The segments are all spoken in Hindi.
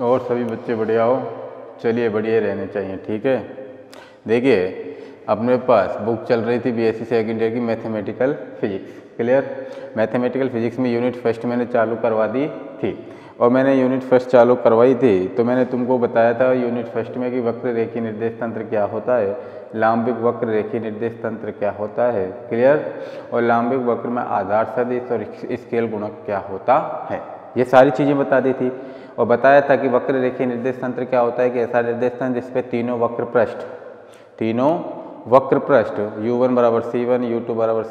और सभी बच्चे बढ़िया हो। चलिए बढ़िया रहने चाहिए, ठीक है। देखिए अपने पास बुक चल रही थी बीएससी सेकेंड ईयर की mathematical physics. Clear. Mathematical physics में यूनिट फर्स्ट मैंने चालू करवा दी थी, और मैंने यूनिट फर्स्ट चालू करवाई थी तो मैंने तुमको बताया था यूनिट फर्स्ट में कि वक्र रेखीय निर्देश तंत्र क्या होता है, लांबिक वक्र रेखीय निर्देश तंत्र क्या होता है। क्लियर। और लांबिक वक्र में आधार सदिश और स्केल गुणक क्या होता है, ये सारी चीज़ें बता दी थी। और बताया था कि वक्र रेखीय निर्देश तंत्र क्या होता है कि ऐसा निर्देश तंत्र जिसपे तीनों वक्र पृष्ठ u1 बराबर c1, u2 बराबर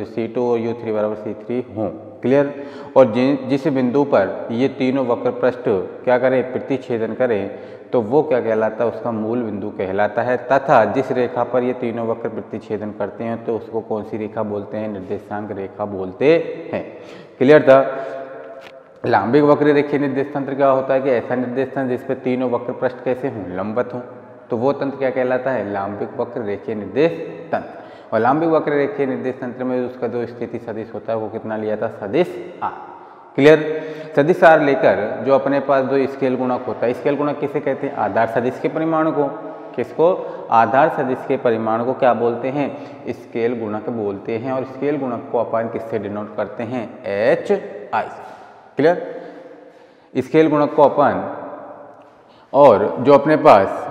c2 और u3 बराबर c3 हों। क्लियर। और जिस बिंदु पर ये तीनों वक्र पृष्ठ क्या करें, प्रतिच्छेदन करें, तो वो क्या कहलाता है, उसका मूल बिंदु कहलाता है। तथा जिस रेखा पर ये तीनों वक्र प्रतिच्छेदन करते हैं तो उसको कौन सी रेखा बोलते हैं, निर्देशांक रेखा बोलते हैं। क्लियर था। लांबिक वक्र रेखीय निर्देश तंत्र क्या होता है कि ऐसा निर्देश तंत्र जिसपे तीनों वक्र पृष्ठ कैसे हों, लंबवत हों, तो वो तंत्र क्या कहलाता है, लांबिक वक्र रेखीय निर्देश तंत्र। और लांबिक वक्र रेखीय निर्देश तंत्र में उसका जो स्थिति सदिश होता है वो कितना लिया था, सदिश आर। क्लियर। सदिश आर लेकर जो अपने पास जो स्केल गुणक होता है, स्केल गुणक किसे कहते हैं, आधार सदिश के परिमाण को, किसको, आधार सदिश के परिमाण को क्या बोलते हैं, स्केल गुणक बोलते हैं। और स्केल गुणक को अपन किससे डिनोट करते हैं, एच आई। क्लियर। स्केल गुणक को अपन, और जो अपने पास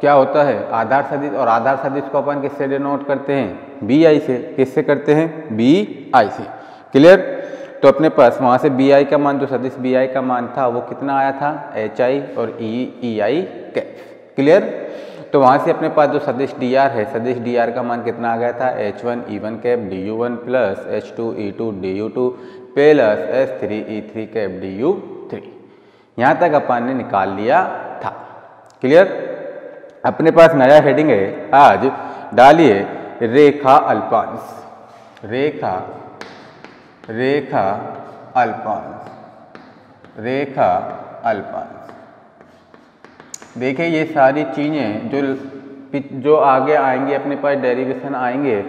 क्या होता है आधार सदिश, और आधार सदिश को अपन किससे डिनोट करते हैं, बी आई से। किससे करते हैं, बी आई से। क्लियर। तो अपने पास वहाँ से बी आई का मान, जो सदिश बी आई का मान था वो कितना आया था, एच आई और ई आई कैप। क्लियर। तो वहाँ से अपने पास जो सदिश डी आर है, सदिश डी आर का मान कितना आ गया था, H1 E1 cap DU1 plus H2 E2 DU2 plus S3 E3 cap DU3। यहाँ तक अपन ने निकाल लिया था। क्लियर। अपने पास नया हेडिंग है आज, डालिए रेखा अल्पांश, रेखा अल्पांश, रेखा अल्पांश। देखिए ये सारी चीज़ें जो आगे आएंगी अपने पास डेरिवेशन आएंगे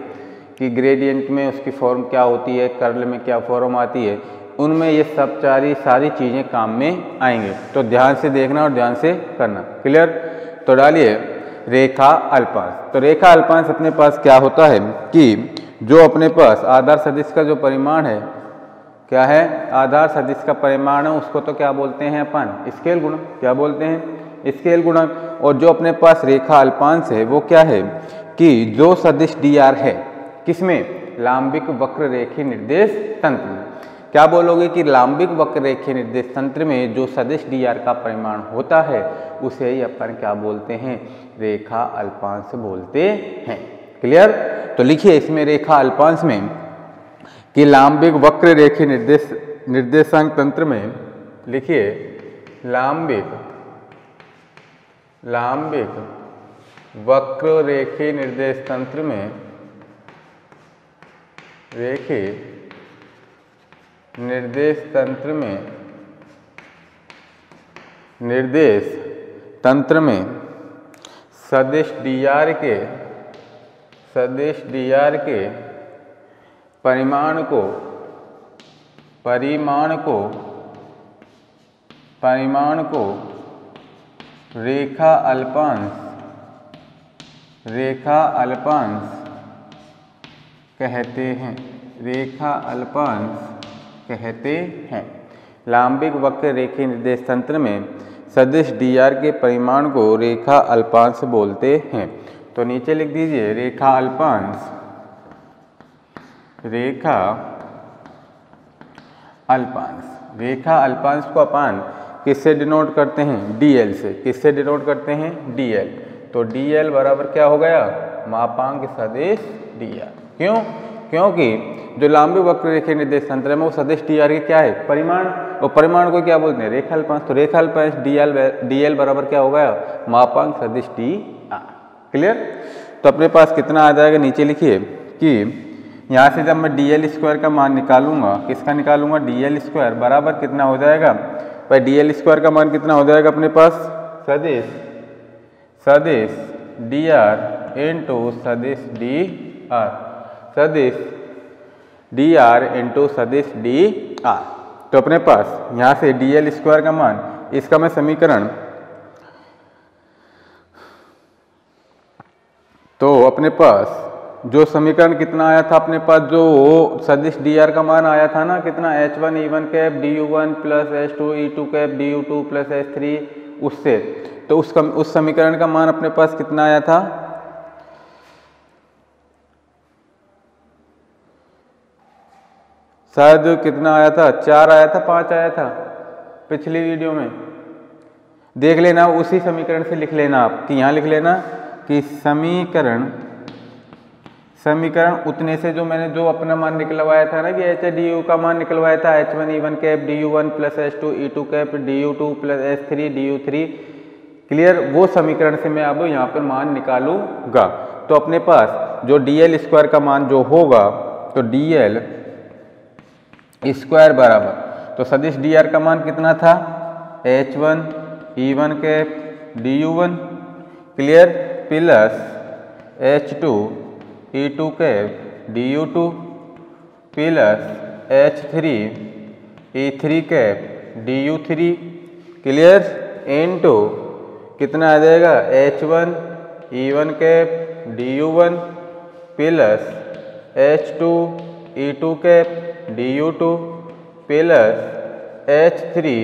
कि ग्रेडियंट में उसकी फॉर्म क्या होती है, कर्ल में क्या फॉर्म आती है, उनमें ये सब सारी चीज़ें काम में आएंगे। तो ध्यान से देखना और ध्यान से करना। क्लियर। तो डालिए रेखा अल्पांश। तो रेखा अल्पांश अपने पास क्या होता है कि जो अपने पास आधार सदिश का जो परिमाण है, क्या है, आधार सदिश का परिमाण है, उसको तो क्या बोलते हैं अपन, स्केल गुणक। क्या बोलते हैं, स्केल गुणक। और जो अपने पास रेखा अल्पांश है वो क्या है कि जो सदिश डी आर है, किसमें, लांबिक वक्र रेखीय निर्देश तंत्र में। क्या बोलोगे कि लांबिक वक्र रेखीय निर्देश तंत्र में जो सदिश डी आर का परिमाण होता है उसे ही अपन क्या बोलते हैं, रेखा अल्पांश बोलते हैं। क्लियर। तो लिखिए इसमें रेखा अल्पांश में कि लांबिक वक्र रेखीय निर्देशांक तंत्र में, लिखिए लांबिक वक्र रेखीय निर्देश तंत्र में, रेखीय निर्देश तंत्र में सदिश डी आर के परिमाण को रेखा अल्पांश कहते हैं, रेखा अल्पांश कहते हैं। लांबिक वक्र रेखीय निर्देश तंत्र में सदिश डी आर के परिमाण को रेखा अल्पांश बोलते हैं। तो नीचे लिख दीजिए रेखा अल्पांश, रेखा अल्पांश को अपन किससे डिनोट करते हैं, डीएल से। किससे डिनोट करते हैं, डीएल। तो डीएल बराबर क्या हो गया, मापांक सदिश डी आर। क्यों, क्योंकि जो लांबिक वक्र रेखीय निर्देश तंत्र में वो सदिश डी आर के क्या है, परिमाण, और परिमाण को क्या बोलते हैं, रेखा अल्पांश। तो रेखा अल्पांश डीएल बराबर क्या हो गया, मापांक सदिश डी आर। क्लियर। तो अपने पास कितना आ जाएगा, नीचे लिखिए कि यहाँ से जब मैं डीएल स्क्वायर का मान निकालूंगा, किसका निकालूंगा, डीएल स्क्वायर बराबर कितना हो जाएगा भाई, डीएल स्क्वायर का मान कितना हो जाएगा अपने पास, सदिश डी आर इंटू सदिश डी आर, सदिश डी आर इंटू सदिश डी आर। तो अपने पास यहाँ से डीएल स्क्वायर का मान इसका मैं समीकरण, तो अपने पास जो समीकरण कितना आया था, अपने पास जो सदिश dr का मान आया था ना, कितना h1 e1 cap du1 plus h2 e2 cap du2 plus h3, उससे तो उस समीकरण का मान अपने पास कितना आया था, शायद कितना आया था, 4 आया था, 5 आया था पिछली वीडियो में, देख लेना, उसी समीकरण से लिख लेना आप कि यहाँ लिख लेना कि समीकरण उतने से जो मैंने जो अपना मान निकलवाया था ना कि एच डी का मान निकलवाया था h1 e1 cap du1 plus h2 e2 cap du2 plus h3 du3, clear, वो समीकरण से मैं अब यहाँ पर मान निकालूंगा। तो अपने पास जो dl स्क्वायर का मान जो होगा, तो dl स्क्वायर बराबर, तो सदिश dr का मान कितना था, h1 e1 cap du1, clear, plus h2 e2 cap du2 plus h3 e3 cap du3, clear, into कितना आ जाएगा h1 e1 cap du1 plus h2 e2 cap du2 plus h3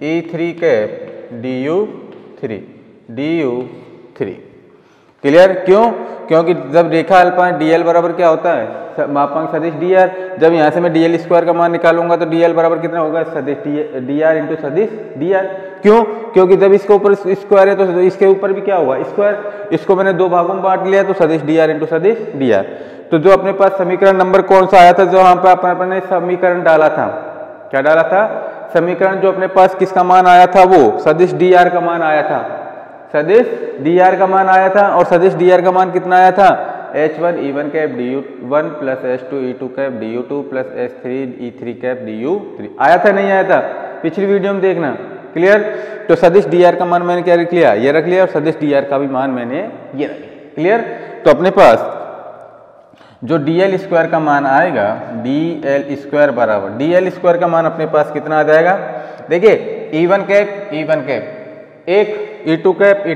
e3 cap du3, clear. क्यों? क्योंकि जब रेखा अल्पांश dl बराबर क्या होता है, मापांक सदिश dr, जब यहाँ से मैं dl स्क्वायर का मान निकालूंगा तो dl बराबर कितना होगा, सदिश dr इंटू सदिश dr। क्यों? क्योंकि जब इसके ऊपर स्क्वायर है तो इसके ऊपर भी क्या होगा, स्क्वायर। इसको मैंने दो भागों में बांट लिया तो सदिश dr इंटू सदिश dr। तो जो अपने पास समीकरण नंबर कौन सा आया था, जो यहाँ पर अपने समीकरण डाला था, क्या डाला था, समीकरण जो अपने पास किसका मान आया था, वो सदिश dr का मान आया था, सदिश dr का मान आया था। और सदिश dr का मान कितना आया था, h1 e1 cap du1 plus h2 e2 cap du2 plus h3 e3 cap du3, आया था नहीं आया था, पिछली वीडियो में देखना, क्लियर। तो सदिश dr का मान मैंने क्या रख लिया, ये रख लिया, और सदिश dr का भी मान मैंने ये रख लिया, क्लियर। तो अपने पास जो dl स्क्वायर का मान आएगा, dl स्क्वायर बराबर, dl स्क्वायर का मान अपने पास कितना आ जाएगा, देखिए e1 कैप एक, e2 कैप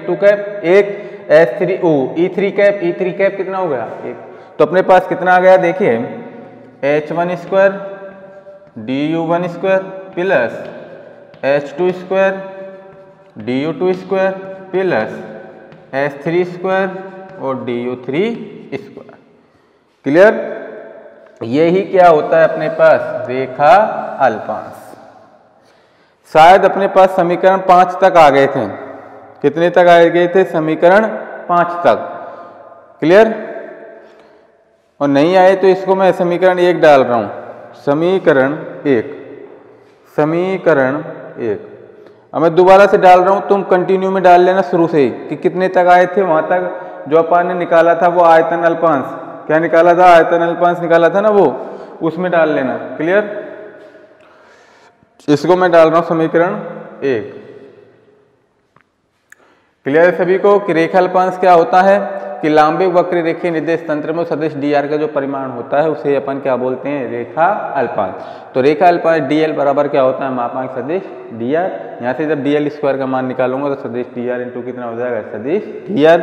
एक, e3 कैप कितना हो गया, एक। तो अपने पास कितना आ गया, देखिए h1 square du1 square plus h2 square du2 square plus h3 square और du3 स्क्वायर, क्लियर। यही क्या होता है अपने पास, रेखा अल्पांश। शायद अपने पास समीकरण 5 तक आ गए थे, कितने तक आ गए थे, समीकरण 5 तक, क्लियर। और नहीं आए तो इसको मैं समीकरण 1 डाल रहा हूं, समीकरण 1। अब मैं दोबारा से डाल रहा हूं, तुम कंटिन्यू में डाल लेना शुरू से ही कि कितने तक आए थे, वहां तक जो अपन ने निकाला था वो आयतन अल्पांश, क्या निकाला था, आयतन अल्पांश निकाला था ना, वो उसमें डाल लेना, क्लियर। इसको मैं डाल रहा हूं समीकरण 1, क्लियर सभी को कि रेखा अल्पांश क्या होता है, कि लांबिक वक्र रेखीय निर्देश तंत्र में सदिश dr का जो परिमाण होता है उसे अपन क्या बोलते हैं, रेखा अल्पांश। तो रेखा अल्पांश dl बराबर क्या होता है, मापांक सदिश dr। यहाँ से जब dl स्क्वायर का मान निकालूंगा तो सदिश dr इंटू कितना हो जाएगा, सदिश dr।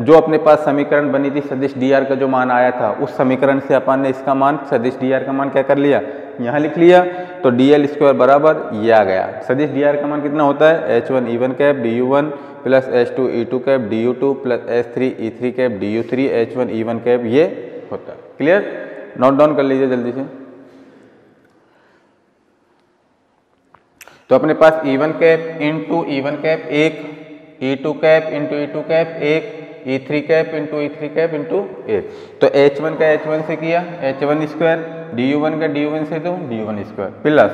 जो अपने पास समीकरण बनी थी सदिश dr का जो मान आया था, उस समीकरण से अपन ने इसका मान, सदिश dr का मान क्या कर लिया, यहाँ लिख लिया। तो dl स्क्वायर बराबर ये आ गया, सदिश dr का मान कितना होता है, h1 e1 cap du1 plus h2 e2 cap du2 plus h3 e3 cap du3, h1 e1 cap ये होता है, क्लियर। नोट डाउन कर लीजिए जल्दी से। तो अपने पास e1 cap into e1 cap एक, e2 cap into e2 cap एक, e3 cap into e3 cap into एक। तो h1 का h1 से किया h1 स्क्वायर, du1 का du1 से तो du1 स्क्वायर, प्लस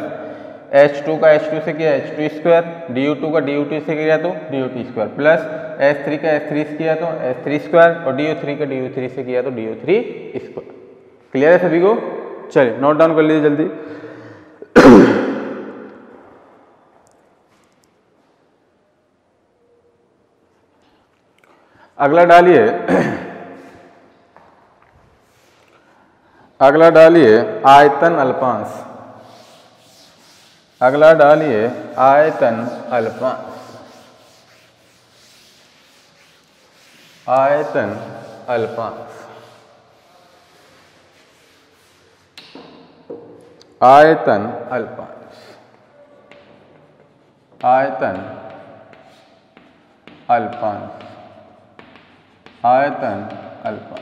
h2 का h2 से किया h2 स्क्वायर, du2 का du2 से किया तो du2 स्क्वायर, प्लस h3 का h3 से किया तो h3 स्क्वायर, और du3 का du3 से किया तो du3 स्क्वायर, क्लियर है सभी को। चलिए नोट डाउन कर लीजिए जल्दी। अगला डालिए आयतन अल्पांश। अगला डालिए आयतन अल्पांश। आयतन अल्पांश। आयतन अल्पांश। आयतन अल्पांश। आयतन अल्पांश।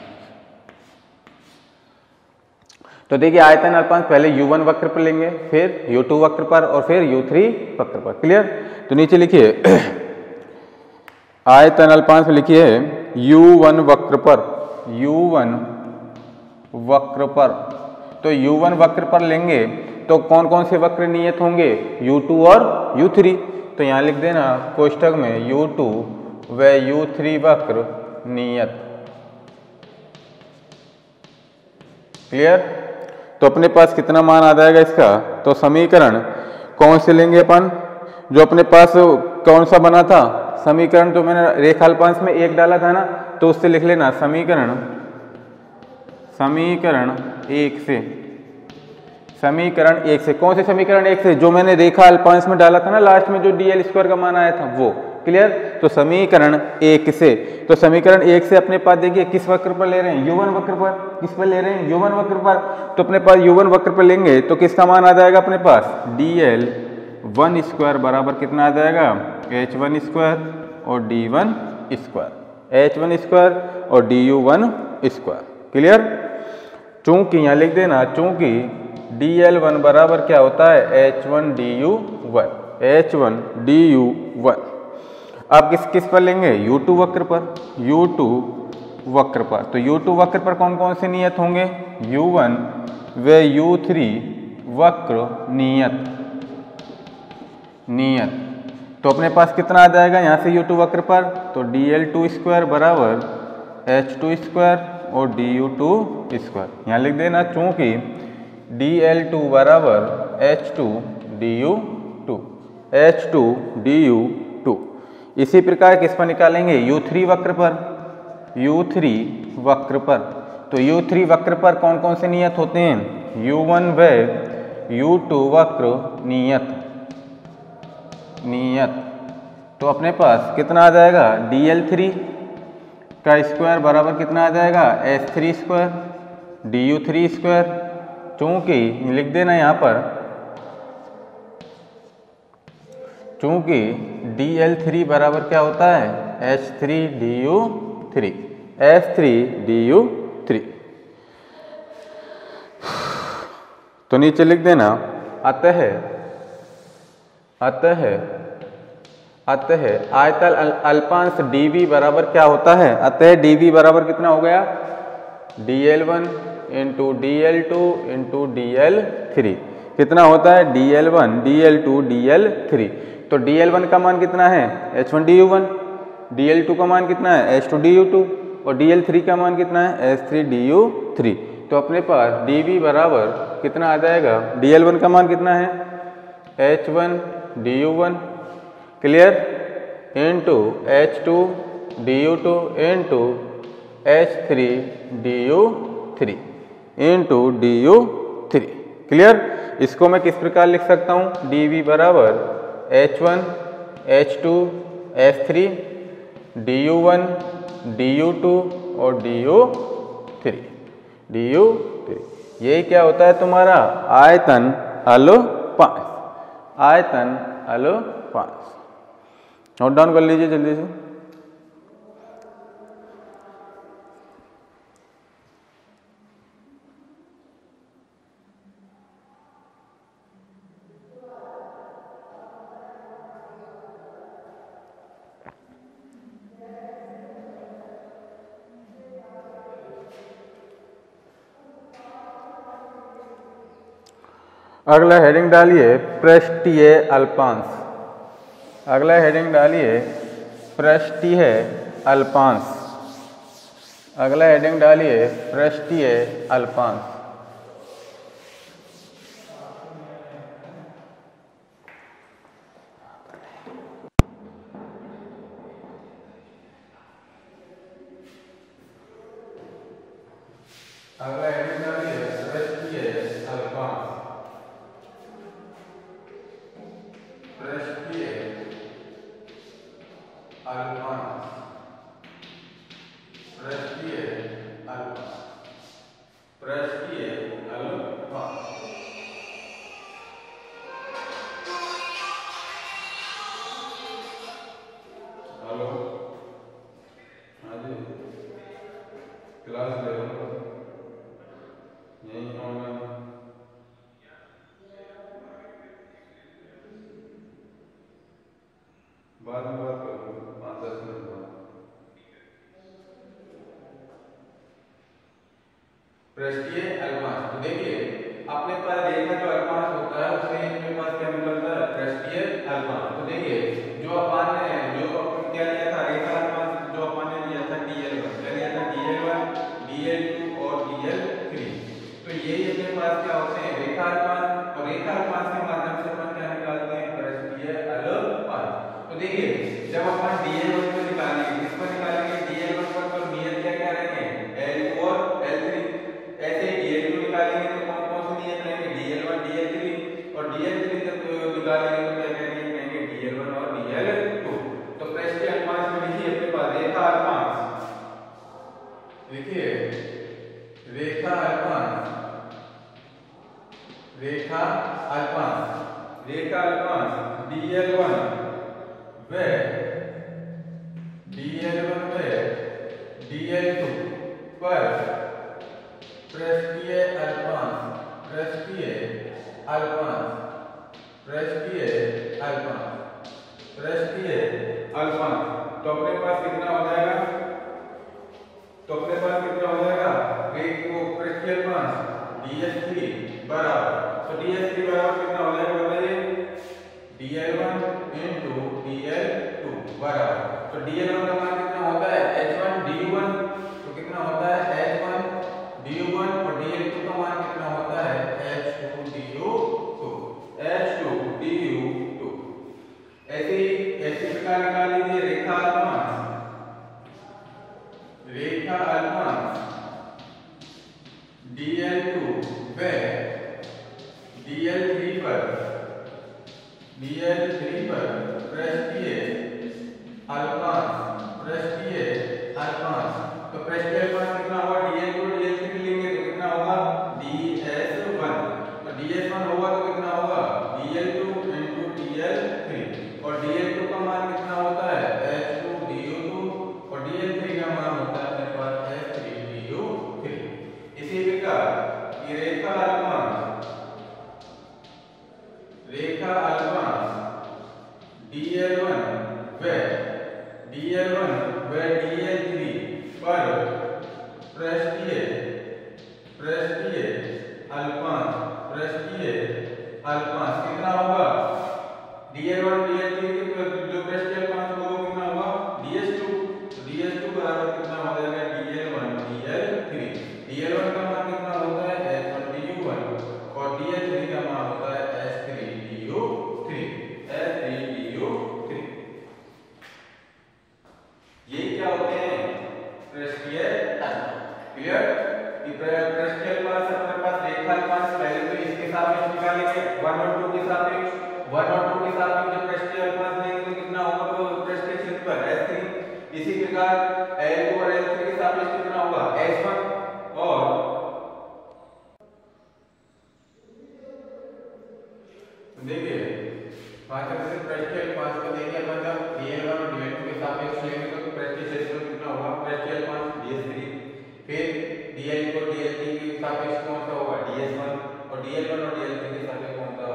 तो देखिए आयतन अल्पांश पहले U1 वक्र पर लेंगे, फिर U2 वक्र पर और फिर U3 वक्र पर। क्लियर? तो नीचे लिखिए आयतन अल्पांश लिखिए U1 वक्र पर। U1 वक्र पर। तो U1 वक्र पर लेंगे तो कौन कौन से वक्र नियत होंगे? U2 और U3। तो यहाँ लिख देना कोष्ठक में U2 व U3 वक्र नियत। क्लियर? तो अपने पास कितना मान आ जाएगा इसका? तो समीकरण कौन से लेंगे अपन? जो अपने पास कौन सा बना था समीकरण, तो मैंने रेखा अल्पांश में 1 डाला था ना, तो उससे लिख लेना समीकरण 1 से। समीकरण 1 से कौन से समीकरण 1 से? जो मैंने रेखा अल्पांश में डाला था ना लास्ट में, जो dl स्क्वायर का मान आया था वो। क्लियर? तो समीकरण 1 से। तो समीकरण 1 से अपने पास देखिए किस वक्र पर ले रहे हैं? U1 वक्र पर। किस पर ले रहे हैं? U1 वक्र पर। तो अपने पास U1 वक्र पर लेंगे तो किसका मान आ जाएगा अपने पास? dl1 स्क्वायर बराबर कितना आ जाएगा? h1 स्क्वायर और d1 स्क्वायर। h1 स्क्वायर और du1 स्क्वायर। क्लियर? चूंकि यहाँ लिख देना चूंकि dl1 बराबर क्या होता है? h1 du1। h1 du1। अब किस पर लेंगे? U2 वक्र पर। U2 वक्र पर। तो U2 वक्र पर कौन कौन से नियत होंगे? U1 व U3 वक्र नियत। तो अपने पास कितना आ जाएगा यहाँ से U2 वक्र पर? तो dl2 स्क्वायर बराबर h2 स्क्वायर और du2 स्क्वायर। यहाँ लिख देना चूंकि dl2 बराबर h2 du2। h2 du2। इसी प्रकार किस पर निकालेंगे? U3 वक्र पर। U3 वक्र पर। तो U3 वक्र पर कौन कौन से नियत होते हैं? U1 व U2 वक्र नियत। तो अपने पास कितना आ जाएगा? dl3 का स्क्वायर बराबर कितना आ जाएगा? h3 square du3 square. चूंकि लिख देना यहाँ पर चूंकि dl3 बराबर क्या होता है? h3 du3। h3 du3। तो नीचे लिख देना अतः आयतन अल्पांश dv बराबर क्या होता है? अतः dv बराबर कितना हो गया? dl1 into dl2 into dl3। कितना होता है? dl1 dl2 dl3। तो dl1 का मान कितना है? h1 du1। dl2 का मान कितना है? h2 du2। और dl3 का मान कितना है? h3 du3। तो अपने पास dv बराबर कितना आ जाएगा? dl1 का मान कितना है? h1 du1। Clear? Into h2 du2 into h3 du3 into du3। Clear? इसको मैं किस प्रकार लिख सकता हूँ? dv बराबर h1 h2 h3 du1 du2 और du3। यही क्या होता है तुम्हारा? आयतन अल्पांश। आयतन अल्पांश। नोट डाउन कर लीजिए जल्दी से। अगला हेडिंग डालिए पृष्ठीय अल्पांश। अगला हेडिंग डालिए पृष्ठीय अल्पांश। अगला हेडिंग डालिए पृष्ठीय अल्पांश। अगला हेडिंग डालिए पृष्ठीय अल्पांश। पृष्ठीय अल्फा, पृष्ठीय अल्फा। हेलो, आज क्लास ले लो, यही ऑनलाइन बाद में बात करो 5-10 मिनट बाद। पृष्ठीय अल्पांश, तो देखिए अपने पास रेखा जो अल्पांश होता है उससे अपने पास क्या निकलता है, पृष्ठीय अल्पांश। तो देखिए जो अपन क्या लिया था रेखा अल्पांश, जो अपन ने लिया था dl1, क्या लिया था dl1, dl2 और dl3। तो ये अपने पास क्या होते हैं, रेखा अल्पांश, और रेखा अल्पांश के माध्यम से अपन क्या निकालते हैं, पृष्ठीय अल्पांश। तो देखिए जब अपन dl1 को निकालेंगे, किस पर निकालेंगे, dl1 पर, तो नियत क्या रहेंगे, l2 और l3। ऐसे dl2 निकालेंगे तो कौन कौन से नियत रहेंगे, dl1 dl3, और dl3 जब निकालेंगे तो क्या कहेंगे, dl1 और dl2। तो पृष्ठीय अल्पांश में लिखिए अपने पास रेखा अल्पांश, देखिए रेखा अल्पांश, रेखा अल्पांश, रेखा अल्पांश dl1 व dl1 व dl2 पर पृष्ठीय अल्पांश, पृष्ठीय अल्पांश, पृष्ठीय अल्पांश, पृष्ठीय अल्पांश। तो अपने पास कितना हो जाएगा, तो अपने पास कितना हो जाएगा, पृष्ठीय अल्पांश ds3 बराबर, तो ds3 बराबर कितना हो जाएगा बताइए, dl1 into dl2 बराबर, तो dl1 का मान कितना होता है h1 du1, तो कितना होता है h1 du1, और dl2 का मान कितना होता है h2 du2, h2 du2। ऐसे प्रकार निकाल लीजिए रेखा अल्पांश, रेखा अल्पांश dl2 व dl3 पर, dl3 पर पृष्ठीय अल्पांश, पृष्ठीय अल्पांश। तो पृष्ठीय अल्पांश कितना होगा, dl2 dl3 लेंगे तो कितना होगा ds1, तो ds1 होगा तो कितना होगा dl2 into dl3, और dl2 का मान कितना होता है h2 du2, और dl3 का मान होता है अपने पास h3 du3। इसी प्रकार ये रेखा अल्पांश, रेखा अल्पांश dl1 व dl1 व dl3 पर पृष्ठीय, पृष्ठीय अल्पांश, पृष्ठीय अल्पांश कितना होगा, dl1 dl3 के जो पृष्ठीय अल्पांश होगा कितना होगा ds2, तो ds2 बराबर कितना हो जाएगा dl1 dl3, dl1 का मान कितना होता है h1 du1, और dl3 का मान होता है h3 du3, h3 du3। ये क्या होते हैं, पृष्ठीय अल्पांश। क्लियर, पृष्ठीय अल्पांश अपने पास रेखा अल्पांश, पहले तो इसके सापेक्ष निकालेंगे 1 और 2 के सापेक्ष, 1 और 2 के सापेक्ष जब पृष्ठीय अल्पांश लेंगे तो कितना होगा, तो पृष्ठीय क्षेत्रफल h3। इसी प्रकार l2 और l3 के सापेक्ष कितना होगा h1, और देखिए पृष्ठीय अल्पांश को देखिए अपन जब dl1 और dl2 के सापेक्ष लेंगे तो पृष्ठीय क्षेत्रफल कितना होगा, पृष्ठीय अल्पांश ds3, फिर dl2 और dl3 के सापेक्ष कौन सा होगा ds1, और dl1 और dl3 के सापेक्ष कौन सा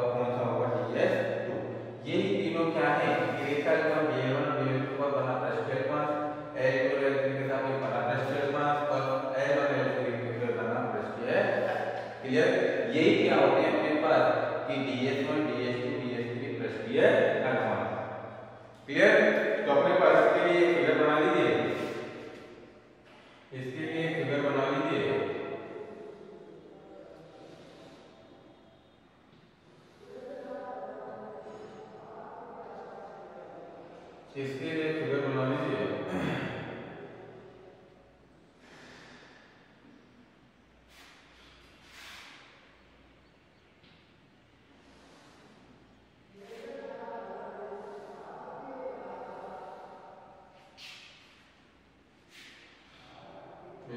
होगा ds2। यही तीनों क्या है, रेखा अल्पांश dl1 और dl2 पर बना पृष्ठीय अल्पांश, l2 और l3 के सापेक्ष बना पृष्ठीय अल्पांश, और l1 और l3 के बना पृष्ठीय। क्लियर, यही क्या होते हैं अपने पास कि ds1 ds2 ds3 पृष्ठीय अल्पांश। क्लियर, तो अपने पास इसके लिए एक फिगर बना लीजिए, इसके लिए एक फिगर बना लीजिए। इसके लिए फिगर बना लीजिए।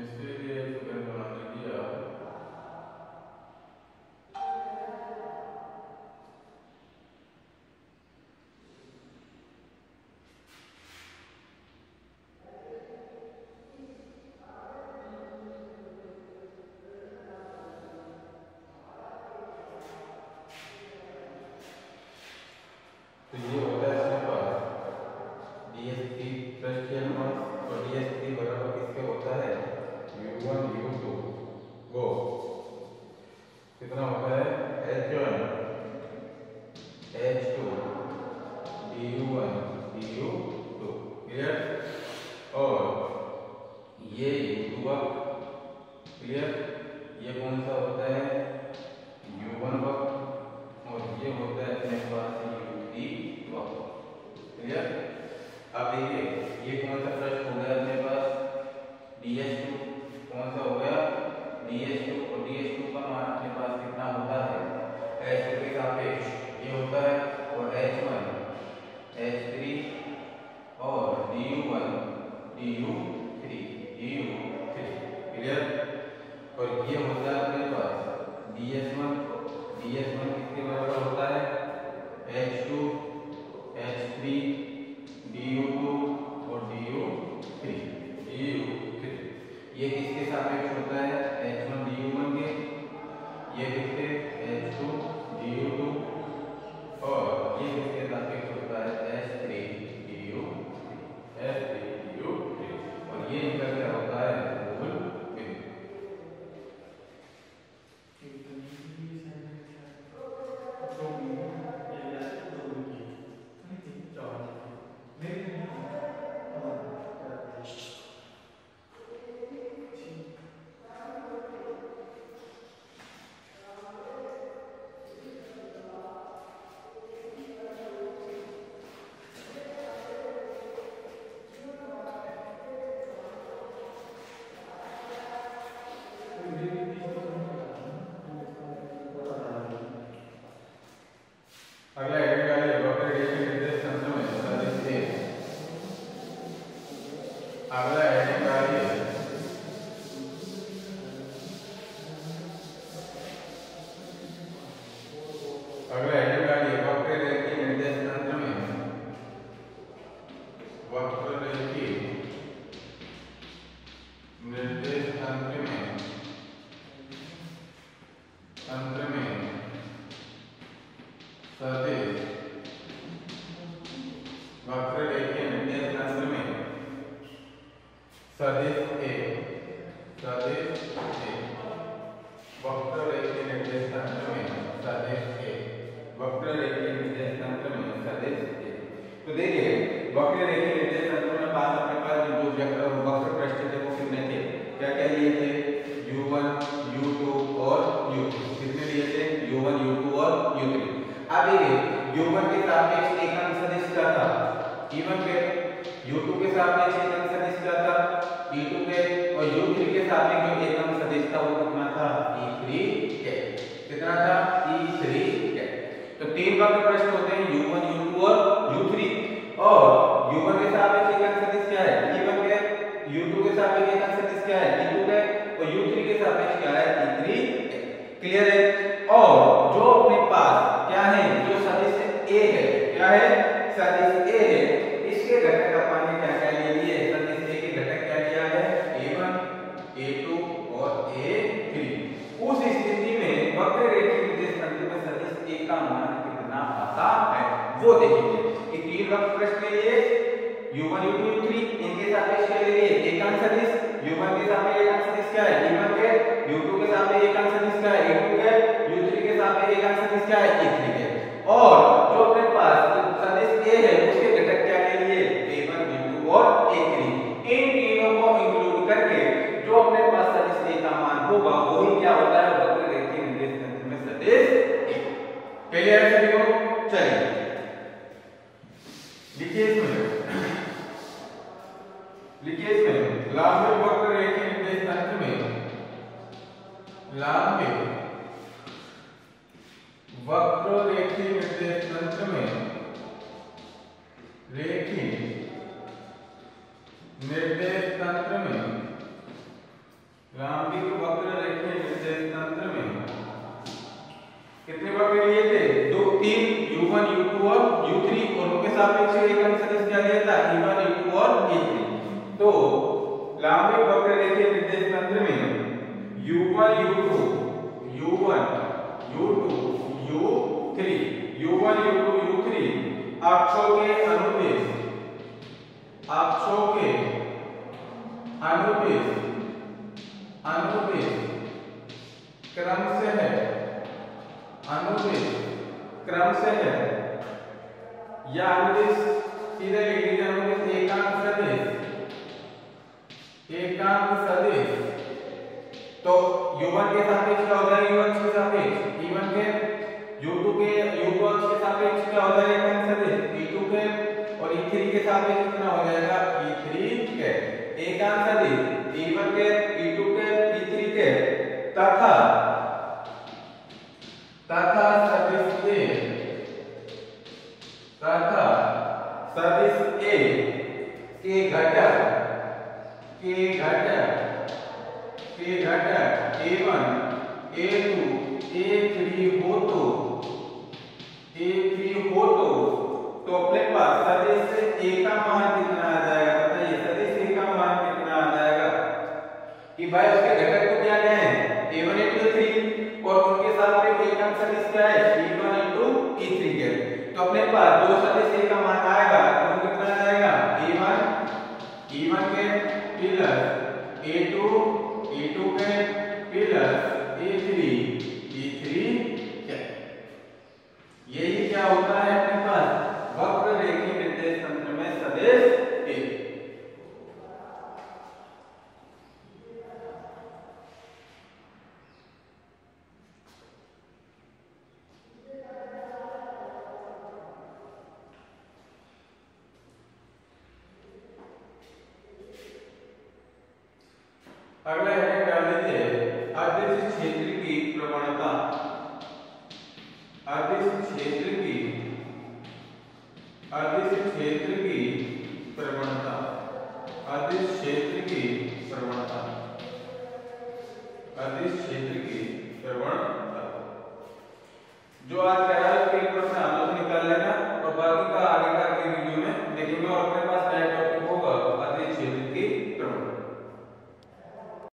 इसके लिए फिगर बना लीजिए आप। तो ये होता है इसके पास ds3 प्लस L1 और ds3 बराबर किसके होता है u1 u2 वो कितना होता है h1 h2 du1 du2 clear. और ये u2 क्लियर, ये कौन सा होता है u1 वक्त और ये होता है अपने पास u3 वक्त क्लियर। अब देखिए ये कौन सा पृष्ठ हो गया अपने पास ds2 कौन सा हो गया ds2 और ds2 का मान अपने पास कितना होता है h2 के सापेक्ष ये होता है और h1 h3 और du1 du3 क्लियर। और ये होता है अपने पास ds1 किसके बराबर होता है h2 h3 du2 और du3 ये किसके सापेक्ष होता है h1 du1 के, ये किसके h2 du2 और ये किसके सापेक्ष होता है h3 du3 और ये इनका क्या होता है मूल बिंदु। अगला हेडिंग डालिए वक्र रेखीय निर्देश तंत्र में सदिश A। अगला हेडिंग डालिए वक्र रेखीय निर्देश तंत्र में सदिश वक्र रेखीय निर्देश तंत्र में सदिश A वक्र रेखीय निर्देश तंत्र में सदिश A वक्र रेखीय निर्देश तंत्र में सदिश A। तो देखिए वक्र रेखीय निर्देश तंत्र में पास अपने पास जो वक्र पृष्ठ थे वो कितने थे, क्या क्या लिए थे u1 u2 और u3। कितने लिए थे u1 u2 और u3। अब देखिए u1 के सापेक्ष एक अंक सदिश क्या था e1 के, u2 के सापेक्ष एक अंक सदिश क्या था e2 के और u3 के सापेक्ष जो एक अंक सदिश था वो कितना था e3 के। कितना था e3 के। तो तीन वक्र पृष्ठ होते हैं u1 u2 और u3 और u1 के सापेक्ष एक अंक सदिश क्या है e1 के, u2 के सापेक्ष एक अंक सदिश क्या है e2 के और u3 के सापेक्ष क्या है e3 के। क्लियर है। और जो अपने पास क्या है जो सदिश A है, क्या है सदिश A है, इसके घटक अपन ने क्या क्या ले लिए सदिश A के घटक क्या लिया है a1 a2 और a3। उस स्थिति में वक्र रेखीय निर्देश तंत्र में सदिश A का मान कितना आता है वो देखिए। ये तीन वक्र पृष्ठ के लिए u1 u2 u3 इनके सापेक्ष के लिए एक अंक सदिश u1 के सापेक्ष एक अंक सदिश क्या है e1 के, u2 के सापेक्ष एक अंक सदिश क्या है e2 के, u3 के सापेक्ष एक अंक सदिश क्या है e3 के। और जो अपने पास सदिश A है उसके घटक क्या ले लिए a1 b2 और a3। इन तीनों को इंक्लूड करके जो अपने पास सदिश A का मान होगा वही क्या होता है वक्र रेखीय निर्देश तंत्र में सदिश A। क्लियर है सभी को। चलिए लिखिए इसमें लांबे वक्र रेखीय निर्देश तंत्र में लांबे वक्र रेखीय निर्देश तंत्र में रेखीय निर्देश तंत्र में वक्ररेखीय निर्देश तंत्र में u1 u2 u1 u2 u3 u1 u2 u3 अक्षों के अनुदिश क्रमशः या अनुदिश सीधे लिख लीजिए अनुदिश एकांक सदिश तो u1 के सापेक्ष क्या हो जाएगा u1 के सापेक्ष e1 के u2 के u2 के सापेक्ष क्या हो जाएगा एकांक सदिश e2 के और e3 के सापेक्ष कितना हो जाएगा e3 के एकांक सदिश e1 के e2 के e3 के तथा सदिश A के घटक A1 A2 A3 हो तो अपने पास सदिश A का मान कितना आ जाएगा? बताइए सदिश A का मान कितना आ जाएगा कि भाई उसके घटक तो क्या है A1 A2 A3 और उनके साथ में एकांक सदिश क्या है E1 into E3 के तो अपने पास दो सदिश A का मान आएगा तो कितना आ जाएगा E1 के प्लस A2 के प्लस E3 के यही क्या होता है अपने पास वक्ररेखीय निर्देश तंत्र में सदिश A। अगला हेडिंग डाल दीजिए अदिश क्षेत्र की प्रवणता। अदिश क्षेत्र की प्रवणता।